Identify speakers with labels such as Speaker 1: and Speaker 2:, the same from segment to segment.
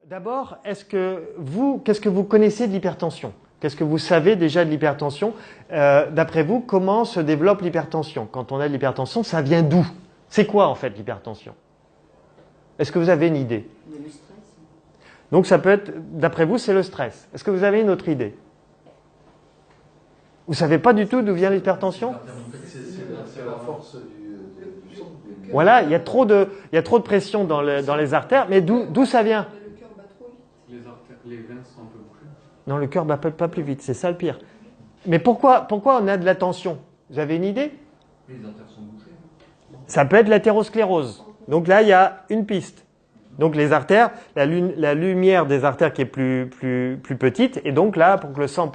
Speaker 1: D'abord, qu'est-ce que vous connaissez de l'hypertension? Qu'est-ce que vous savez déjà de l'hypertension? D'après vous, comment se développe l'hypertension? Quand on a de l'hypertension, ça vient d'où? C'est quoi en fait l'hypertension? Est-ce que vous avez une idée?
Speaker 2: Le stress.
Speaker 1: Donc ça peut être, d'après vous, c'est le stress. Est-ce que vous avez une autre idée? Vous savez pas du tout d'où vient l'hypertension?
Speaker 3: C'est la force du sang.
Speaker 1: Voilà, il y a trop de pression dans les artères, mais d'où ça vient?
Speaker 2: Le cœur bat trop vite.
Speaker 4: Les veines sont un peu bouchées.
Speaker 1: Non, le cœur bat pas plus vite, c'est ça le pire. Mais pourquoi on a de la tension? Vous avez une idée?
Speaker 4: Les artères sont bouchées.
Speaker 1: Ça peut être l'athérosclérose. Donc là, il y a une piste. Donc les artères, la lumière des artères qui est plus petite, et donc là, pour que le sang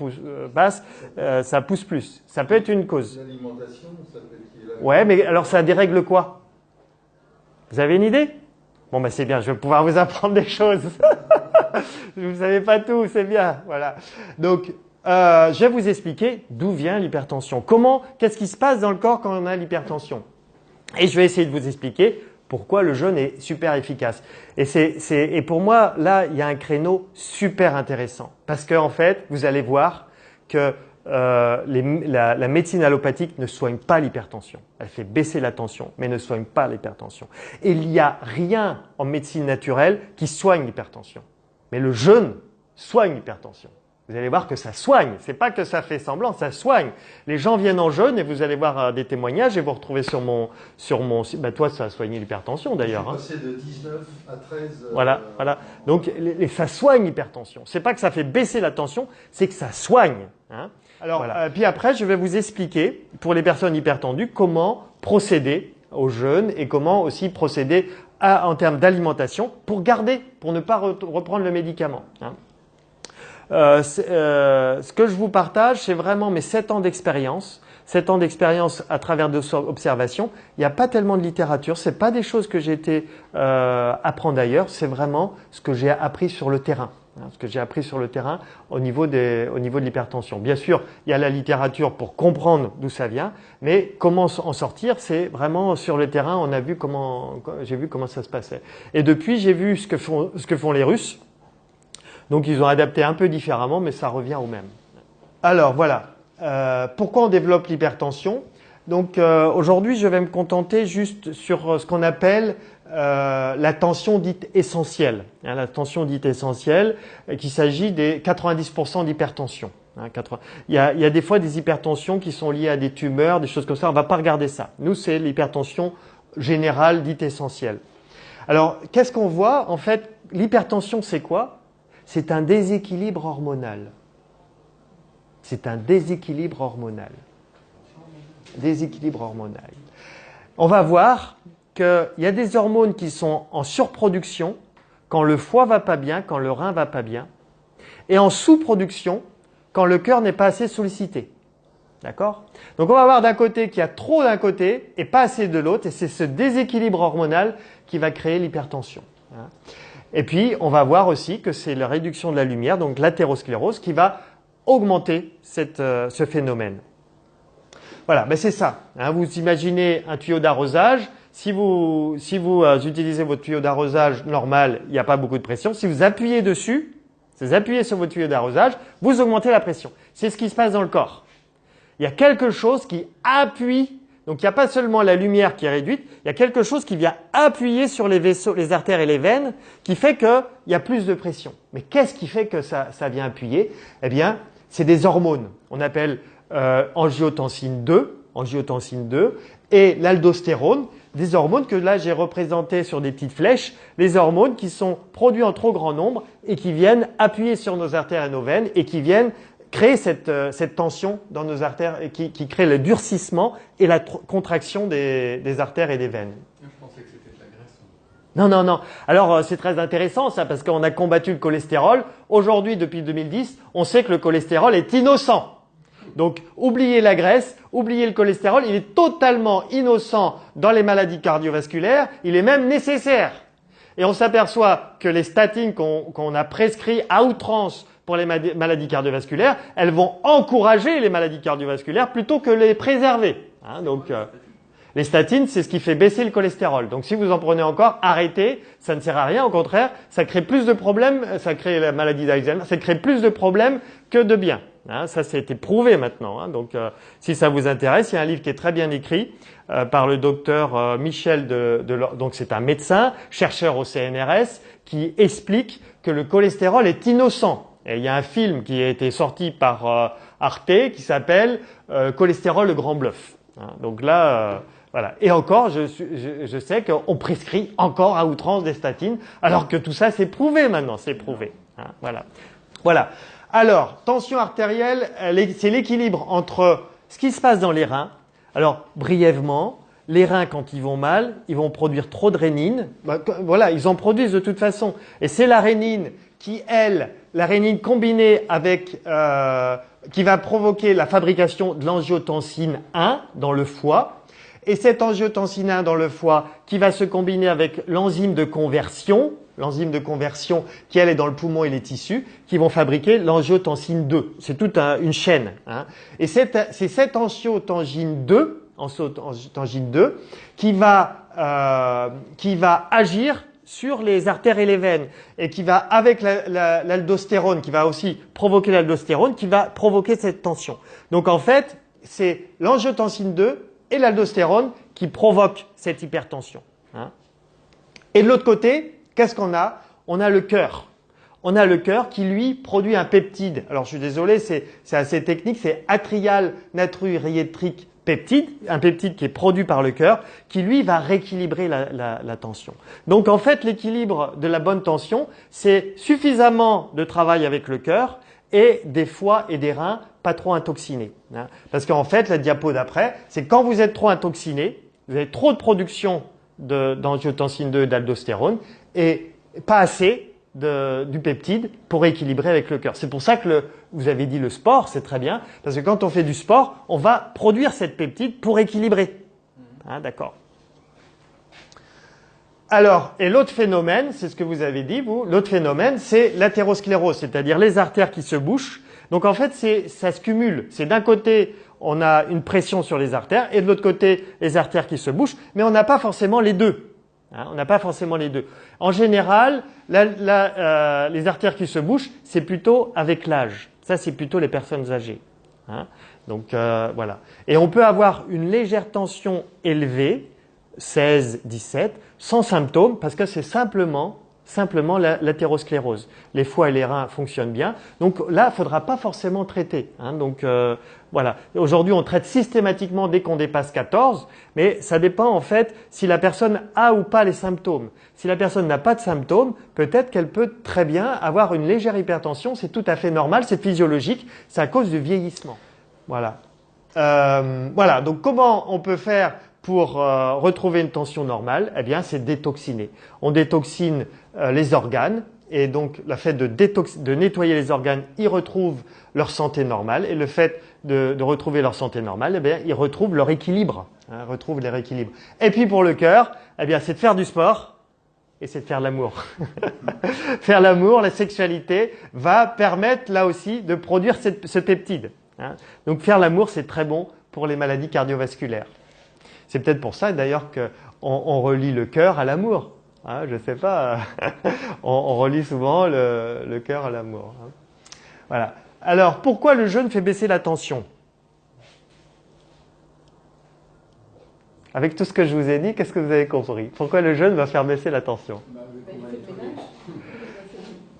Speaker 1: passe, ça pousse plus. Ça peut être une cause.
Speaker 3: L'alimentation, ça peut être...
Speaker 1: Ouais, mais alors ça dérègle quoi? Vous avez une idée? Bon, ben c'est bien, je vais pouvoir vous apprendre des choses. Vous ne savez pas tout, c'est bien. Voilà. Donc, je vais vous expliquer d'où vient l'hypertension. Qu'est-ce qui se passe dans le corps quand on a l'hypertension? Et je vais essayer de vous expliquer pourquoi le jeûne est super efficace. Et pour moi, là, il y a un créneau super intéressant. Parce qu'en fait, vous allez voir que la médecine allopathique ne soigne pas l'hypertension. Elle fait baisser la tension, mais ne soigne pas l'hypertension. Et il n'y a rien en médecine naturelle qui soigne l'hypertension. Mais le jeûne soigne l'hypertension. Vous allez voir que ça soigne. C'est pas que ça fait semblant, ça soigne. Les gens viennent en jeûne et vous allez voir des témoignages et vous retrouvez sur mon site. Bah toi, ça a soigné l'hypertension d'ailleurs.
Speaker 3: Hein. Passé de 19 à 13.
Speaker 1: Voilà. Donc ça soigne l'hypertension. C'est pas que ça fait baisser la tension, c'est que ça soigne. Hein. Alors, voilà. Puis après, je vais vous expliquer pour les personnes hypertendues comment procéder au jeûne et comment aussi procéder en termes d'alimentation pour ne pas reprendre le médicament. Hein. Ce que je vous partage, c'est vraiment mes 7 ans d'expérience. 7 ans d'expérience à travers de observations. Il n'y a pas tellement de littérature. C'est pas des choses que j'ai été apprendre ailleurs. C'est vraiment ce que j'ai appris sur le terrain. Hein, ce que j'ai appris sur le terrain au niveau de l'hypertension. Bien sûr, il y a la littérature pour comprendre d'où ça vient, mais comment en sortir, c'est vraiment sur le terrain. J'ai vu comment ça se passait. Et depuis, j'ai vu ce que font les Russes. Donc ils ont adapté un peu différemment, mais ça revient au même. Alors voilà, pourquoi on développe l'hypertension? Donc aujourd'hui, je vais me contenter juste sur ce qu'on appelle la tension dite essentielle. Hein, la tension dite essentielle, qu'il s'agit des 90% d'hypertension. Hein, il y a des fois des hypertensions qui sont liées à des tumeurs, des choses comme ça. On ne va pas regarder ça. Nous, c'est l'hypertension générale dite essentielle. Alors, qu'est-ce qu'on voit? En fait, l'hypertension, c'est quoi? C'est un déséquilibre hormonal. C'est un déséquilibre hormonal. Déséquilibre hormonal. On va voir qu'il y a des hormones qui sont en surproduction quand le foie va pas bien, quand le rein va pas bien, et en sous-production quand le cœur n'est pas assez sollicité. D'accord? Donc on va voir d'un côté qu'il y a trop d'un côté et pas assez de l'autre, et c'est ce déséquilibre hormonal qui va créer l'hypertension. Hein. Et puis, on va voir aussi que c'est la réduction de la lumière, donc l'athérosclérose, qui va augmenter ce phénomène. Voilà, ben c'est ça. Hein, vous imaginez un tuyau d'arrosage. Si vous utilisez votre tuyau d'arrosage normal, il n'y a pas beaucoup de pression. Si vous appuyez dessus, si vous appuyez sur votre tuyau d'arrosage, vous augmentez la pression. C'est ce qui se passe dans le corps. Il y a quelque chose qui appuie. Donc il n'y a pas seulement la lumière qui est réduite, il y a quelque chose qui vient appuyer sur les vaisseaux, les artères et les veines, qui fait qu'il y a plus de pression. Mais qu'est-ce qui fait que ça vient appuyer? Eh bien, c'est des hormones. On appelle angiotensine 2 et l'aldostérone, des hormones que là j'ai représentées sur des petites flèches, les hormones qui sont produites en trop grand nombre et qui viennent appuyer sur nos artères et nos veines et qui viennent créer cette tension dans nos artères et qui crée le durcissement et la contraction des artères et des veines.
Speaker 4: Je pensais que c'était de la graisse.
Speaker 1: Non. Alors c'est très intéressant ça parce qu'on a combattu le cholestérol. Aujourd'hui, depuis 2010, on sait que le cholestérol est innocent. Donc oubliez la graisse, oubliez le cholestérol, il est totalement innocent dans les maladies cardiovasculaires, il est même nécessaire. Et on s'aperçoit que les statines qu'on a prescrits à outrance pour les maladies cardiovasculaires, elles vont encourager les maladies cardiovasculaires plutôt que les préserver. Hein, donc, Les statines, c'est ce qui fait baisser le cholestérol. Donc si vous en prenez encore, arrêtez, ça ne sert à rien. Au contraire, ça crée plus de problèmes, ça crée la maladie d'Alzheimer, ça crée plus de problèmes que de bien. Hein, ça, c'est été prouvé maintenant. Hein. Donc si ça vous intéresse, il y a un livre qui est très bien écrit par le docteur Michel donc c'est un médecin, chercheur au CNRS, qui explique que le cholestérol est innocent. Et il y a un film qui a été sorti par Arte qui s'appelle Cholestérol le grand bluff. Hein, donc là, voilà. Et encore, je sais qu'on prescrit encore à outrance des statines, alors que tout ça c'est prouvé maintenant, c'est prouvé. Hein, voilà. Voilà. Alors, tension artérielle, c'est l'équilibre entre ce qui se passe dans les reins. Alors, brièvement, les reins, quand ils vont mal, ils vont produire trop de rénine. Voilà, ils en produisent de toute façon. Et c'est la rénine qui, la rénine combinée avec, qui va provoquer la fabrication de l'angiotensine 1 dans le foie. Et cette angiotensine 1 dans le foie qui va se combiner avec l'enzyme de conversion qui elle est dans le poumon et les tissus, qui vont fabriquer l'angiotensine 2. C'est toute une chaîne. Hein. Et c'est cette angiotensine 2 qui va agir sur les artères et les veines et qui va, avec l'aldostérone, qui va aussi provoquer l'aldostérone, qui va provoquer cette tension. Donc en fait, c'est l'angiotensine 2 et l'aldostérone qui provoquent cette hypertension. Hein. Et de l'autre côté, qu'est-ce qu'on a? On a le cœur. On a le cœur qui, lui, produit un peptide. Alors, je suis désolé, c'est assez technique, c'est atrial natriurétique peptide, un peptide qui est produit par le cœur, qui, lui, va rééquilibrer la tension. Donc, en fait, l'équilibre de la bonne tension, c'est suffisamment de travail avec le cœur et des foies et des reins pas trop intoxinés. Hein. Parce qu'en fait, la diapo d'après, c'est quand vous êtes trop intoxiné, vous avez trop de production d'angiotensine 2 et d'aldostérone et pas assez du peptide pour équilibrer avec le cœur. C'est pour ça que vous avez dit le sport, c'est très bien, parce que quand on fait du sport, on va produire cette peptide pour équilibrer. Hein, d'accord. Alors, et l'autre phénomène, c'est ce que vous avez dit, vous, l'autre phénomène, c'est l'athérosclérose, c'est-à-dire les artères qui se bouchent. Donc en fait, ça se cumule. C'est d'un côté, on a une pression sur les artères et de l'autre côté, les artères qui se bouchent, mais on n'a pas forcément les deux. Hein, on n'a pas forcément les deux. En général, les artères qui se bouchent, c'est plutôt avec l'âge. Ça, c'est plutôt les personnes âgées. Hein, donc voilà. Et on peut avoir une légère tension élevée, 16, 17, sans symptômes, parce que c'est simplement l'athérosclérose. Les foies et les reins fonctionnent bien. Donc là, il ne faudra pas forcément traiter. Hein. Donc voilà. Aujourd'hui, on traite systématiquement dès qu'on dépasse 14, mais ça dépend en fait si la personne a ou pas les symptômes. Si la personne n'a pas de symptômes, peut-être qu'elle peut très bien avoir une légère hypertension. C'est tout à fait normal, c'est physiologique. C'est à cause du vieillissement. Voilà. Voilà. Donc comment on peut faire pour retrouver une tension normale? Eh bien, c'est détoxiner. On détoxine les organes et donc le fait de nettoyer les organes, ils retrouvent leur santé normale et le fait de retrouver leur santé normale, eh bien, ils retrouvent leur équilibre, hein, retrouvent leur équilibre. Et puis pour le cœur, eh bien, c'est de faire du sport et c'est de faire l'amour. Faire l'amour, la sexualité va permettre là aussi de produire ce peptide. Hein. Donc faire l'amour, c'est très bon pour les maladies cardiovasculaires. C'est peut-être pour ça d'ailleurs qu'on relie le cœur à l'amour. Hein, je sais pas, on relie souvent le cœur à l'amour. Hein. Voilà. Alors, pourquoi le jeûne fait baisser la tension? Avec tout ce que je vous ai dit, qu'est-ce que vous avez compris? Pourquoi le jeûne va faire baisser la tension?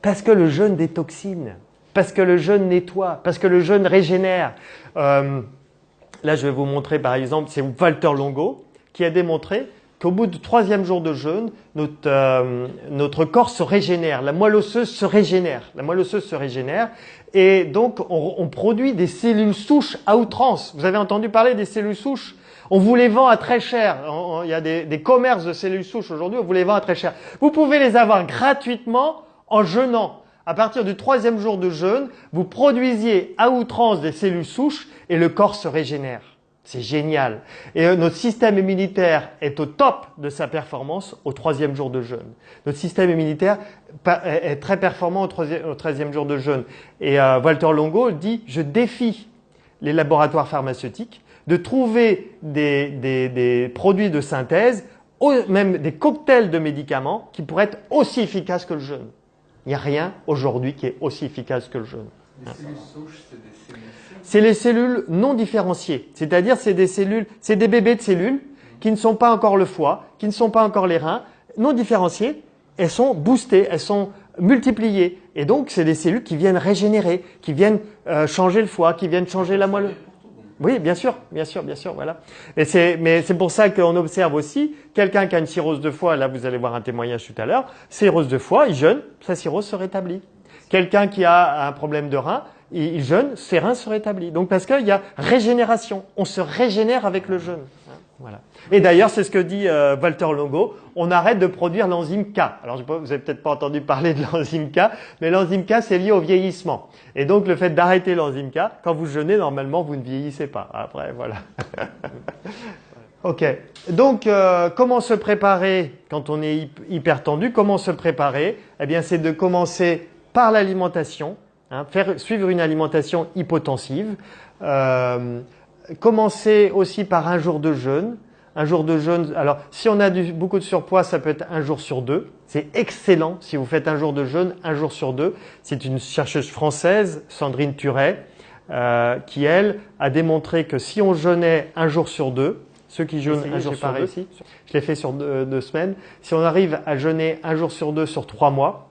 Speaker 1: Parce que le jeûne détoxine, parce que le jeûne nettoie, parce que le jeûne régénère. Là, je vais vous montrer par exemple, c'est Walter Longo qui a démontré qu'au bout du 3e jour de jeûne, notre corps se régénère, la moelle osseuse se régénère. La moelle osseuse se régénère et donc on produit des cellules souches à outrance. Vous avez entendu parler des cellules souches? On vous les vend à très cher. Il y a des commerces de cellules souches aujourd'hui, on vous les vend à très cher. Vous pouvez les avoir gratuitement en jeûnant. À partir du 3e jour de jeûne, vous produisiez à outrance des cellules souches et le corps se régénère. C'est génial. Et notre système immunitaire est au top de sa performance au 3e jour de jeûne. Notre système immunitaire est très performant au 13e jour de jeûne. Et Walter Longo dit, je défie les laboratoires pharmaceutiques de trouver des produits de synthèse, même des cocktails de médicaments qui pourraient être aussi efficaces que le jeûne. Il n'y a rien aujourd'hui qui est aussi efficace que le jeûne.
Speaker 4: Les cellules souches, c'est des cellules saines.
Speaker 1: C'est les cellules non différenciées, c'est-à-dire c'est des bébés de cellules qui ne sont pas encore le foie, qui ne sont pas encore les reins, non différenciées, elles sont boostées, elles sont multipliées. Et donc, c'est des cellules qui viennent régénérer, qui viennent changer le foie, qui viennent changer la moelle. Oui, bien sûr, voilà. Mais c'est pour ça qu'on observe aussi quelqu'un qui a une cirrhose de foie, là vous allez voir un témoignage tout à l'heure, cirrhose de foie, il jeûne, sa cirrhose se rétablit. Quelqu'un qui a un problème de rein, il jeûne, ses reins se rétablissent. Donc parce qu'il y a régénération, on se régénère avec le jeûne. Voilà. Et d'ailleurs, c'est ce que dit Walter Longo, on arrête de produire l'enzyme K. Alors, vous n'avez peut-être pas entendu parler de l'enzyme K, mais l'enzyme K, c'est lié au vieillissement. Et donc, le fait d'arrêter l'enzyme K, quand vous jeûnez, normalement, vous ne vieillissez pas. Après, voilà. Ok. Donc, comment se préparer quand on est hyper tendu? Comment se préparer? Eh bien, c'est de commencer par l'alimentation, suivre une alimentation hypotensive. Commencer aussi par un jour de jeûne. Un jour de jeûne, alors si on a beaucoup de surpoids, ça peut être un jour sur deux. C'est excellent si vous faites un jour de jeûne, un jour sur deux. C'est une chercheuse française, Sandrine Turet, qui elle a démontré que si on jeûnait un jour sur deux, ceux qui jeûnent un jour sur deux, je l'ai fait sur deux semaines, si on arrive à jeûner un jour sur deux sur 3 mois,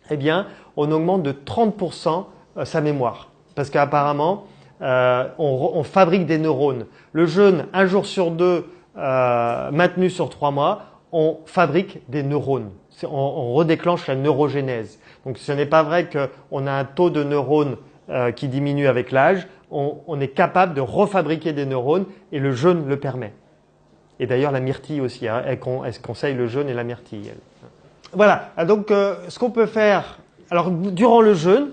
Speaker 1: eh bien on augmente de 30% sa mémoire. Parce qu'apparemment, on fabrique des neurones. Le jeûne, un jour sur deux, maintenu sur 3 mois, on fabrique des neurones. On redéclenche la neurogénèse. Donc ce n'est pas vrai qu'on a un taux de neurones qui diminue avec l'âge. On est capable de refabriquer des neurones et le jeûne le permet. Et d'ailleurs la myrtille aussi, elle conseille le jeûne et la myrtille. Elle. Voilà, donc ce qu'on peut faire, alors durant le jeûne,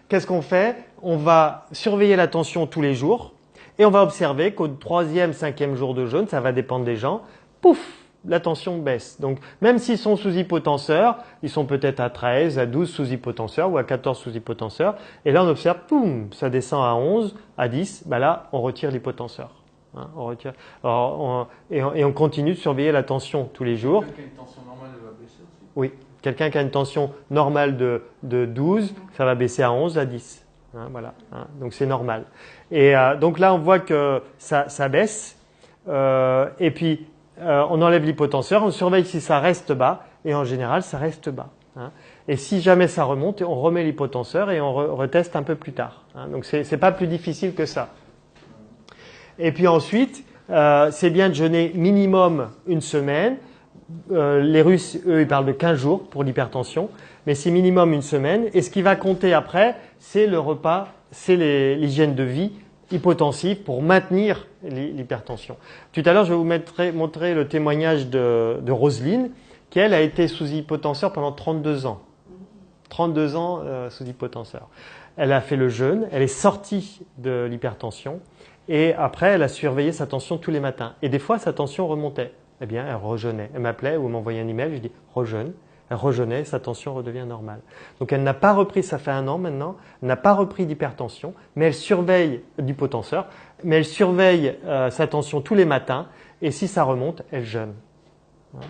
Speaker 1: qu'est-ce qu'on fait? On va surveiller la tension tous les jours et on va observer qu'au 3e, 5e jour de jeûne, ça va dépendre des gens, pouf, la tension baisse. Donc même s'ils sont sous hypotenseur, ils sont peut-être à 13, à 12 sous hypotenseur ou à 14 sous hypotenseur. Et là on observe, poum, ça descend à 11, à 10, bah là on retire l'hypotenseur. On retire. Alors, et on continue de surveiller la tension tous les jours.
Speaker 4: Quelqu'un qui a une tension normale, elle va baisser aussi.
Speaker 1: Oui, quelqu'un qui a une tension normale de 12, ça va baisser à 11, à 10. Voilà, donc c'est normal. Et donc là, on voit que ça baisse. Et puis, on enlève l'hypotenseur, on surveille si ça reste bas. Et en général, ça reste bas. Et si jamais ça remonte, on remet l'hypotenseur et on reteste un peu plus tard. Donc, c'est pas plus difficile que ça. Et puis ensuite, c'est bien de jeûner minimum une semaine. Les Russes, eux, ils parlent de 15 jours pour l'hypertension, mais c'est minimum une semaine. Et ce qui va compter après, c'est le repas, c'est l'hygiène de vie hypotensive pour maintenir l'hypertension. Tout à l'heure, je vais vous montrer le témoignage de Roselyne, qui elle a été sous hypotenseur pendant 32 ans. 32 ans sous hypotenseur. Elle a fait le jeûne, elle est sortie de l'hypertension et après, elle a surveillé sa tension tous les matins. Et des fois, sa tension remontait. Eh bien, elle rejeûnait. Elle m'appelait ou m'envoyait un email, je dis rejeûne. Elle rejeûnait, sa tension redevient normale. Donc elle n'a pas repris, ça fait 1 an maintenant, elle n'a pas repris d'hypertension, mais elle surveille d'hypotenseur, mais elle surveille sa tension tous les matins et si ça remonte, elle jeûne.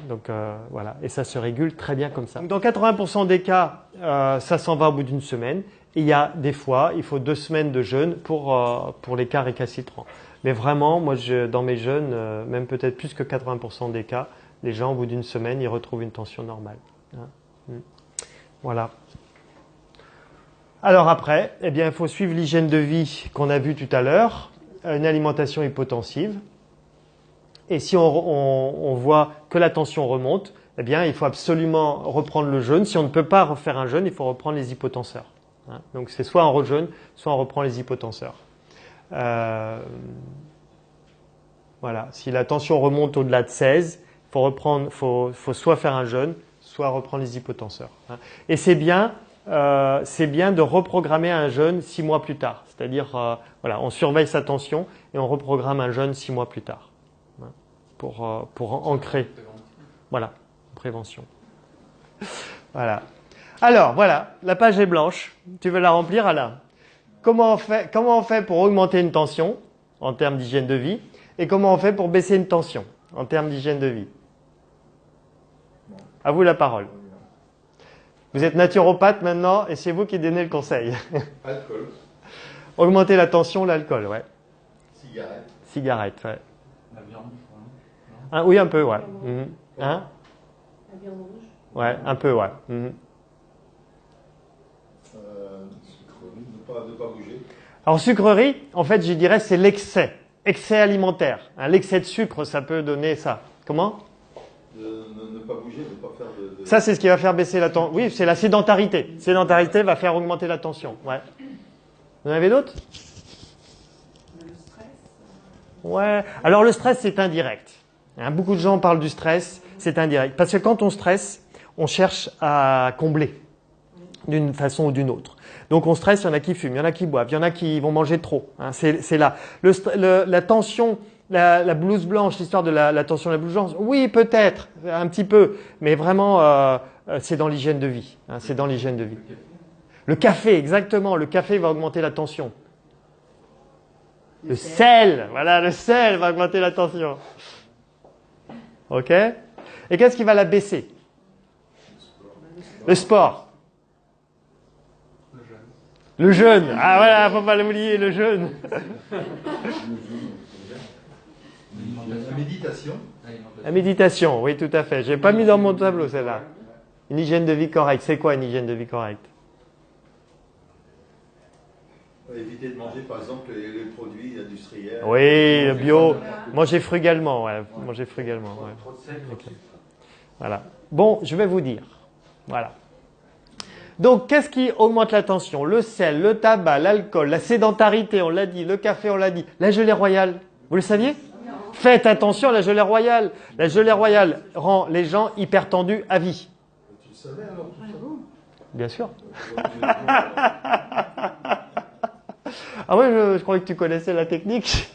Speaker 1: Donc voilà, et ça se régule très bien comme ça. Donc, dans 80% des cas, ça s'en va au bout d'une semaine. Et il y a des fois, il faut 2 semaines de jeûne pour les cas récalcitrants. Mais vraiment, moi, dans mes jeûnes, même peut-être plus que 80% des cas, les gens, au bout d'une semaine, ils retrouvent une tension normale. Voilà. Alors après, eh bien, il faut suivre l'hygiène de vie qu'on a vue tout à l'heure, une alimentation hypotensive. Et si on voit que la tension remonte, eh bien, il faut absolument reprendre le jeûne. Si on ne peut pas refaire un jeûne, il faut reprendre les hypotenseurs. Donc c'est soit on rejeûne, soit on reprend les hypotenseurs. Voilà. Si la tension remonte au-delà de 16, faut soit faire un jeûne, soit reprendre les hypotenseurs. Et c'est bien de reprogrammer un jeûne 6 mois plus tard. C'est-à-dire, voilà, on surveille sa tension et on reprogramme un jeûne 6 mois plus tard. Pour ancrer. Voilà, prévention. Voilà. Alors, voilà, la page est blanche. Tu veux la remplir, Alain? Comment on fait pour augmenter une tension? en termes d'hygiène de vie et comment on fait pour baisser une tension en termes d'hygiène de vie. À vous la parole. Vous êtes naturopathe maintenant et c'est vous qui donnez le conseil.
Speaker 3: Alcool,
Speaker 1: Augmenter la tension, l'alcool, ouais.
Speaker 3: cigarette,
Speaker 1: Cigarette, ouais.
Speaker 4: La viande, je crois. Non.
Speaker 1: Ah, oui, un peu, ouais. Mhm. Hein?
Speaker 2: La viande rouge.
Speaker 1: Ouais, un peu, ouais. Mhm.
Speaker 3: sucrerie, ne pas bouger.
Speaker 1: Alors, sucrerie, en fait, je dirais, c'est l'excès. Excès alimentaire. Hein, l'excès de sucre, ça peut donner ça. Comment?
Speaker 3: Ne pas bouger, ne pas faire de...
Speaker 1: Ça, c'est ce qui va faire baisser la tension. Oui, c'est la sédentarité. Sédentarité va faire augmenter la tension. Ouais. Vous en avez d'autres?
Speaker 2: Le stress.
Speaker 1: Ouais. Alors, le stress, c'est indirect. Hein, beaucoup de gens parlent du stress, c'est indirect. Parce que quand on stresse, on cherche à combler d'une façon ou d'une autre. Donc, on stresse, il y en a qui fument, il y en a qui boivent, il y en a qui vont manger trop. Hein, c'est là. La tension, la blouse blanche, l'histoire de la tension de la blouse blanche, oui, peut-être, un petit peu, mais vraiment, c'est dans l'hygiène de vie. Hein, c'est dans l'hygiène de vie. Le café, exactement. Le café va augmenter la tension. Le sel, voilà, le sel va augmenter la tension. Ok? Et qu'est-ce qui va la baisser? Le sport.
Speaker 4: Le jeûne.
Speaker 1: Le jeûne. Ah voilà, faut pas l'oublier, le jeûne.
Speaker 3: La méditation,
Speaker 1: La méditation, oui, tout à fait. J'ai pas mis dans mon tableau celle-là. Une hygiène de vie correcte. C'est quoi une hygiène de vie correcte?
Speaker 3: éviter de manger par exemple les produits industriels.
Speaker 1: Oui, le bio. Manger frugalement, ouais. Manger frugalement, ouais.
Speaker 4: Trop de sel, trop de sucre.
Speaker 1: Voilà. Bon, je vais vous dire. Voilà. Donc, qu'est-ce qui augmente la tension? Le sel, le tabac, l'alcool, la sédentarité, on l'a dit, le café, on l'a dit, la gelée royale. Vous le saviez? Faites attention à la gelée royale. La gelée royale rend les gens hyper tendus à vie.
Speaker 3: Tu le savais alors tout ça?
Speaker 1: Bien sûr. Ah ouais, je croyais que tu connaissais la technique.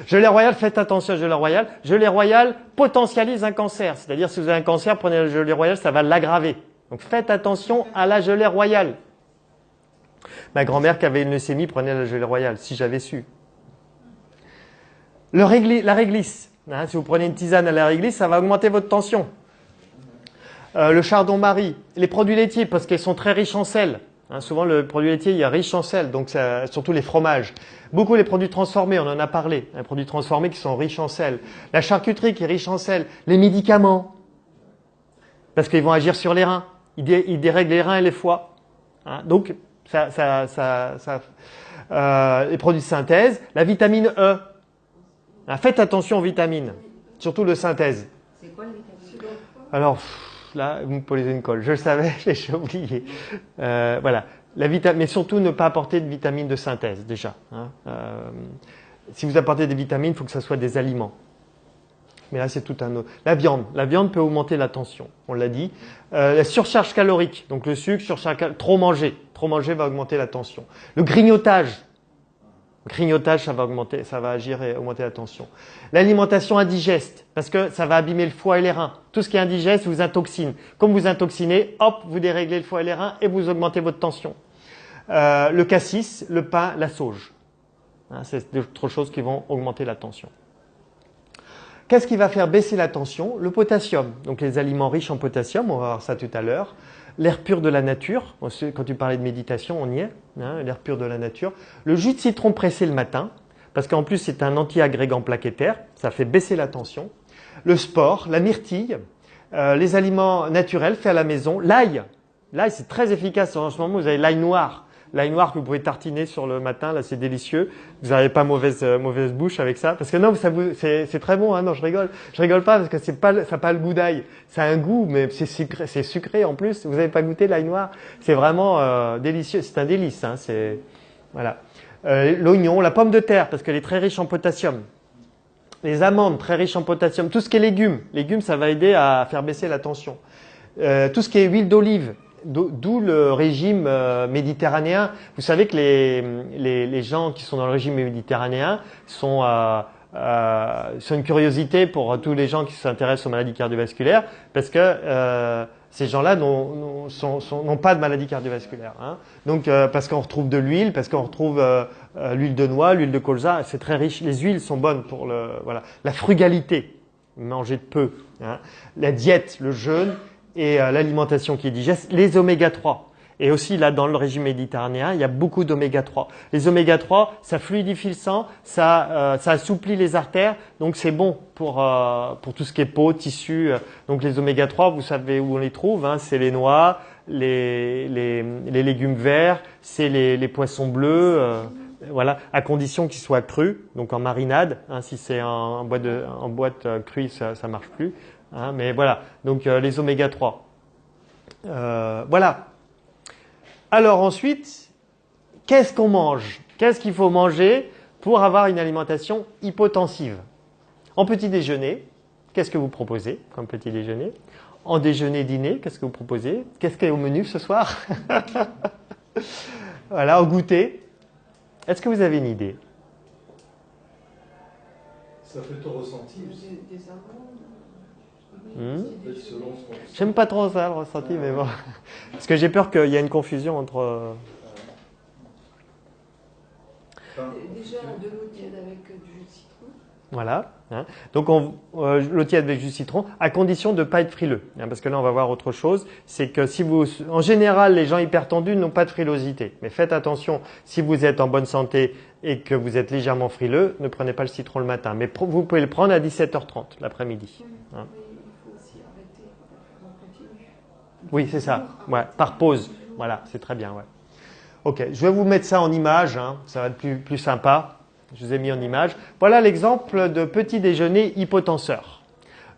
Speaker 1: Gelée royale, faites attention à la gelée royale. Gelée royale potentialise un cancer. C'est-à-dire, si vous avez un cancer, prenez la gelée royale, ça va l'aggraver. Donc faites attention à la gelée royale. Ma grand-mère qui avait une leucémie prenait la gelée royale, si j'avais su. La réglisse. Hein, si vous prenez une tisane à la réglisse, ça va augmenter votre tension. Le chardon-marie, les produits laitiers, parce qu'ils sont très riches en sel. Hein, souvent, le produit laitier, il est riche en sel, donc ça, surtout les fromages. Beaucoup les produits transformés, on en a parlé. Les produits transformés qui sont riches en sel. La charcuterie qui est riche en sel. Les médicaments, parce qu'ils vont agir sur les reins. Ils dérèglent les reins et les foies. Hein, donc, les produits de synthèse. La vitamine E. Hein, faites attention aux vitamines, surtout de synthèse.
Speaker 2: C'est quoi la vitamine?
Speaker 1: Alors, là, vous me posez une colle. Je le savais, mais j'ai oublié. Voilà. Mais surtout, ne pas apporter de vitamines de synthèse, déjà. Hein. Si vous apportez des vitamines, il faut que ce soit des aliments. Mais là, c'est tout un autre. La viande. La viande peut augmenter la tension, on l'a dit. La surcharge calorique. Donc, le sucre, trop manger. Trop manger va augmenter la tension. Le grignotage. Le grignotage, ça va agir et augmenter la tension. L'alimentation indigeste, parce que ça va abîmer le foie et les reins. Tout ce qui est indigeste vous intoxine. Comme vous intoxinez, hop, vous déréglez le foie et les reins et vous augmentez votre tension. Le cassis, le pain, la sauge. Hein, c'est d'autres choses qui vont augmenter la tension. Qu'est-ce qui va faire baisser la tension? Le potassium. Donc les aliments riches en potassium, on va voir ça tout à l'heure. L'air pur de la nature. Quand tu parlais de méditation, on y est. Hein, l'air pur de la nature. Le jus de citron pressé le matin, parce qu'en plus c'est un anti-agrégant plaquettaire. Ça fait baisser la tension. Le sport, la myrtille, les aliments naturels faits à la maison. L'ail. L'ail, c'est très efficace. En ce moment, vous avez l'ail noir. L'ail noir que vous pouvez tartiner sur le matin, là, c'est délicieux. Vous n'avez pas mauvaise bouche avec ça. Parce que non, c'est très bon, hein. Non, je rigole. Je rigole pas parce que ça n'a pas le goût d'ail. Ça a un goût, mais c'est sucré en plus. Vous n'avez pas goûté l'ail noir? C'est vraiment délicieux. C'est un délice, hein. Voilà. L'oignon, la pomme de terre, parce qu'elle est très riche en potassium. Les amandes, très riches en potassium. Tout ce qui est légumes. Légumes, ça va aider à faire baisser la tension. Tout ce qui est huile d'olive. D'où le régime méditerranéen. Vous savez que les gens qui sont dans le régime méditerranéen sont une curiosité pour tous les gens qui s'intéressent aux maladies cardiovasculaires parce que Ces gens-là n'ont pas de maladie cardiovasculaire. Hein. Donc, parce qu'on retrouve de l'huile, parce qu'on retrouve l'huile de noix, l'huile de colza, c'est très riche. Les huiles sont bonnes pour la frugalité, manger de peu. Hein. La diète, le jeûne et l'alimentation qui est digeste, les oméga 3. Et aussi, là, dans le régime méditerranéen, il y a beaucoup d'oméga 3. Les oméga 3, ça fluidifie le sang, ça assouplit les artères, donc c'est bon pour tout ce qui est peau, tissu. Donc les oméga 3, vous savez où on les trouve, hein, c'est les noix, les légumes verts, c'est les poissons bleus, voilà, à condition qu'ils soient crus, donc en marinade. Hein, si c'est en boîte crue, ça marche plus. Hein, mais voilà, donc les oméga 3. Voilà. Alors ensuite, qu'est-ce qu'on mange? Qu'est-ce qu'il faut manger pour avoir une alimentation hypotensive? En petit déjeuner, qu'est-ce que vous proposez comme petit déjeuner? En déjeuner-dîner, qu'est-ce que vous proposez? Qu'est-ce qu'il y a au menu ce soir? Voilà, au goûter. Est-ce que vous avez une idée?
Speaker 3: Ça fait ton ressenti aussi.
Speaker 2: Des amandes.
Speaker 3: Peut-être selon ce qu'on sent.
Speaker 1: J'aime pas trop ça, le ressenti, mais bon. Parce que j'ai peur qu'il y ait une confusion entre...
Speaker 2: Déjà de l'eau tiède avec du jus de citron.
Speaker 1: Voilà. Hein. Donc, l'eau tiède avec jus de citron, à condition de ne pas être frileux. Hein, parce que là, on va voir autre chose. C'est que si vous... En général, les gens hypertendus n'ont pas de frilosité. Mais faites attention, si vous êtes en bonne santé et que vous êtes légèrement frileux, ne prenez pas le citron le matin. Mais vous pouvez le prendre à 17h30 l'après-midi. Hein.
Speaker 2: Aussi arrêter en continu.
Speaker 1: Oui, c'est ça. Ouais, par pause. Voilà, c'est très bien. Ouais. Ok, je vais vous mettre ça en image. Hein. Ça va être plus sympa. Je vous ai mis en image. Voilà l'exemple de petit déjeuner hypotenseur.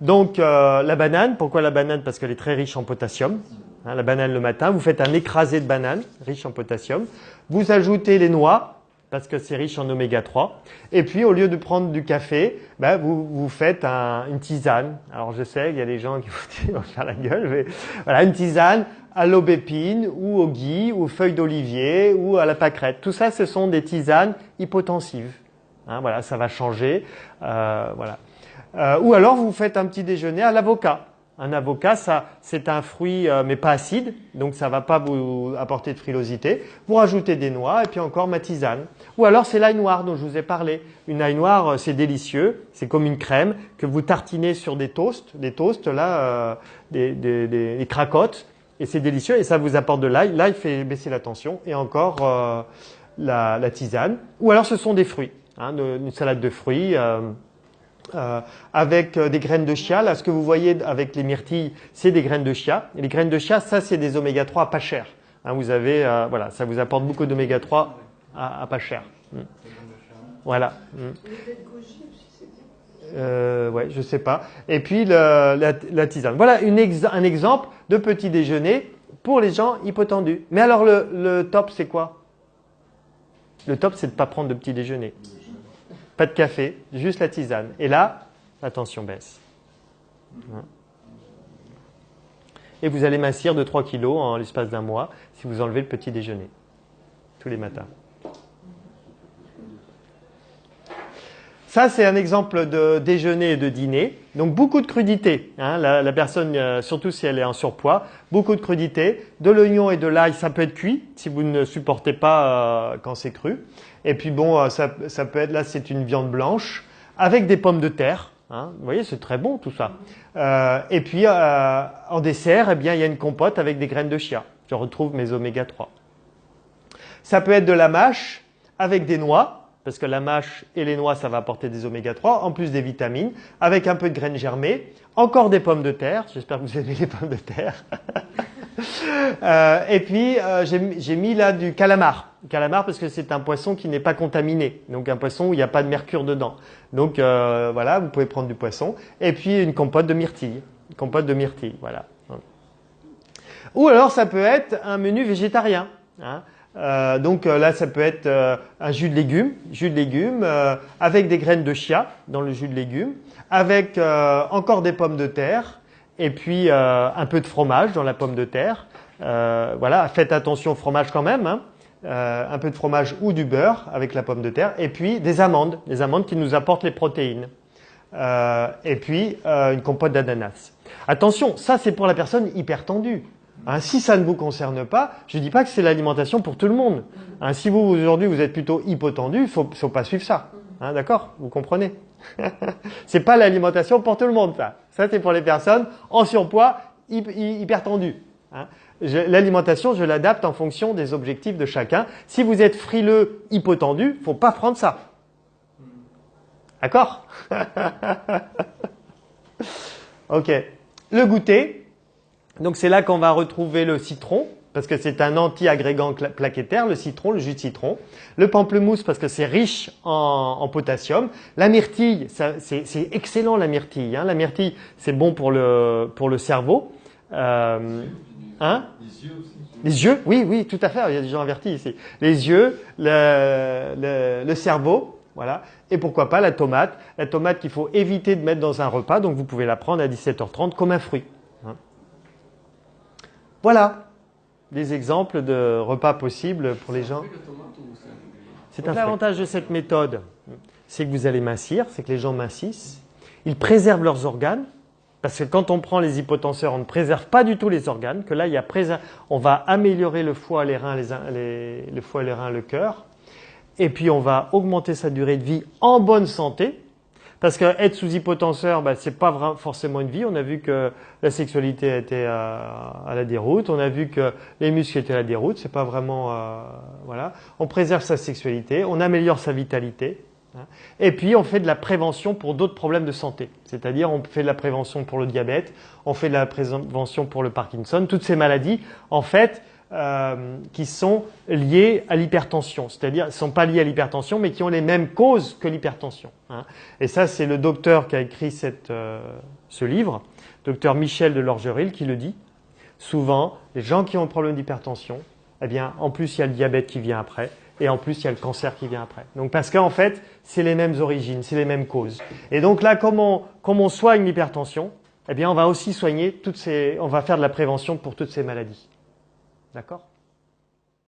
Speaker 1: Donc, la banane. Pourquoi la banane? Parce qu'elle est très riche en potassium. Hein, la banane le matin. Vous faites un écrasé de banane, riche en potassium. Vous ajoutez les noix, parce que c'est riche en oméga 3. Et puis, au lieu de prendre du café, vous faites une tisane. Alors, je sais qu'il y a des gens qui vont faire la gueule, mais voilà, une tisane à l'aubépine ou au gui ou aux feuilles d'olivier ou à la pâquerette. Tout ça, ce sont des tisanes hypotensives. Hein, voilà, ça va changer. Voilà. Ou alors, vous faites un petit déjeuner à l'avocat. Un avocat, ça, c'est un fruit, mais pas acide, donc ça va pas vous apporter de frilosité. Vous rajoutez des noix et puis encore ma tisane. Ou alors c'est l'ail noir dont je vous ai parlé. Une ail noire, c'est délicieux, c'est comme une crème que vous tartinez sur des toasts là, des cracottes, et c'est délicieux et ça vous apporte de l'ail. L'ail fait baisser la tension et encore la tisane. Ou alors ce sont des fruits, hein, une salade de fruits. Avec des graines de chia. Là, ce que vous voyez avec les myrtilles, c'est des graines de chia. Et les graines de chia, ça, c'est des oméga 3 pas chers. Hein, vous avez, voilà, ça vous apporte beaucoup d'oméga 3 à pas cher. Voilà. Ouais, je sais pas. Et puis la tisane. Voilà un exemple de petit déjeuner pour les gens hypotendus. Mais alors le top, c'est quoi? Le top, c'est de ne pas prendre de petit déjeuner. Pas de café, juste la tisane. Et là, la tension baisse. Et vous allez mincir de 3 kilos en l'espace d'un mois si vous enlevez le petit déjeuner tous les matins. Ça, c'est un exemple de déjeuner et de dîner. Donc, beaucoup de crudité. Hein, la personne, surtout si elle est en surpoids, beaucoup de crudité. De l'oignon et de l'ail, ça peut être cuit si vous ne supportez pas quand c'est cru. Et puis bon, ça peut être, là, c'est une viande blanche avec des pommes de terre. Hein, vous voyez, c'est très bon tout ça. Et puis, en dessert, eh bien, il y a une compote avec des graines de chia. Je retrouve mes oméga 3. Ça peut être de la mâche avec des noix. Parce que la mâche et les noix, ça va apporter des oméga 3, en plus des vitamines, avec un peu de graines germées, encore des pommes de terre, j'espère que vous aimez les pommes de terre. Et puis, j'ai mis là du calamar. Calamar parce que c'est un poisson qui n'est pas contaminé, donc un poisson où il n'y a pas de mercure dedans. Donc voilà, vous pouvez prendre du poisson. Et puis une compote de myrtille. Une compote de myrtille, voilà. Ou alors ça peut être un menu végétarien. Hein. Donc là, ça peut être un jus de légumes avec des graines de chia dans le jus de légumes, avec encore des pommes de terre et puis un peu de fromage dans la pomme de terre. Voilà, faites attention au fromage quand même, hein. Un peu de fromage ou du beurre avec la pomme de terre et puis des amandes qui nous apportent les protéines. et puis une compote d'ananas. Attention, ça c'est pour la personne hypertendue. Hein, si ça ne vous concerne pas, je ne dis pas que c'est l'alimentation pour tout le monde. Hein, si vous aujourd'hui vous êtes plutôt hypotendu, il faut pas suivre ça. Hein, d'accord? Vous comprenez? C'est pas l'alimentation pour tout le monde, ça. Ça c'est pour les personnes en surpoids, hypertendues. Hein. L'alimentation, je l'adapte en fonction des objectifs de chacun. Si vous êtes frileux, hypotendu, faut pas prendre ça. D'accord? Ok. Le goûter. Donc c'est là qu'on va retrouver le citron, parce que c'est un anti-agrégant plaquettaire, le citron, le jus de citron. Le pamplemousse, parce que c'est riche en potassium. La myrtille, c'est excellent la myrtille. Hein. La myrtille, c'est bon pour le cerveau. Hein?
Speaker 3: Les yeux aussi.
Speaker 1: Les yeux, oui, tout à fait. Il y a des gens avertis ici. Les yeux, le cerveau, voilà. Et pourquoi pas la tomate. La tomate qu'il faut éviter de mettre dans un repas, donc vous pouvez la prendre à 17h30 comme un fruit. Hein. Voilà des exemples de repas possibles pour les gens. C'est l'avantage de cette méthode, c'est que vous allez mincir, c'est que les gens mincissent. Ils préservent leurs organes, parce que quand on prend les hypotenseurs, on ne préserve pas du tout les organes. Que là, on va améliorer le foie, les reins, le foie, les reins, le cœur. Et puis on va augmenter sa durée de vie en bonne santé. Parce qu'être sous hypotenseur, c'est pas forcément une vie. On a vu que la sexualité était à la déroute. On a vu que les muscles étaient à la déroute. C'est pas vraiment, voilà. On préserve sa sexualité. On améliore sa vitalité. Hein. Et puis on fait de la prévention pour d'autres problèmes de santé. C'est-à-dire on fait de la prévention pour le diabète. On fait de la prévention pour le Parkinson. Toutes ces maladies, en fait, qui sont liées à l'hypertension, c'est-à-dire ne sont pas liées à l'hypertension, mais qui ont les mêmes causes que l'hypertension. Hein. Et ça, c'est le docteur qui a écrit ce livre, docteur Michel de Lorgeril, qui le dit. Souvent, les gens qui ont un problème d'hypertension, eh bien, en plus, il y a le diabète qui vient après, et en plus, il y a le cancer qui vient après. Donc, parce qu'en fait, c'est les mêmes origines, c'est les mêmes causes. Et donc là, comme on soigne l'hypertension, eh bien, on va aussi soigner on va faire de la prévention pour toutes ces maladies. D'accord ?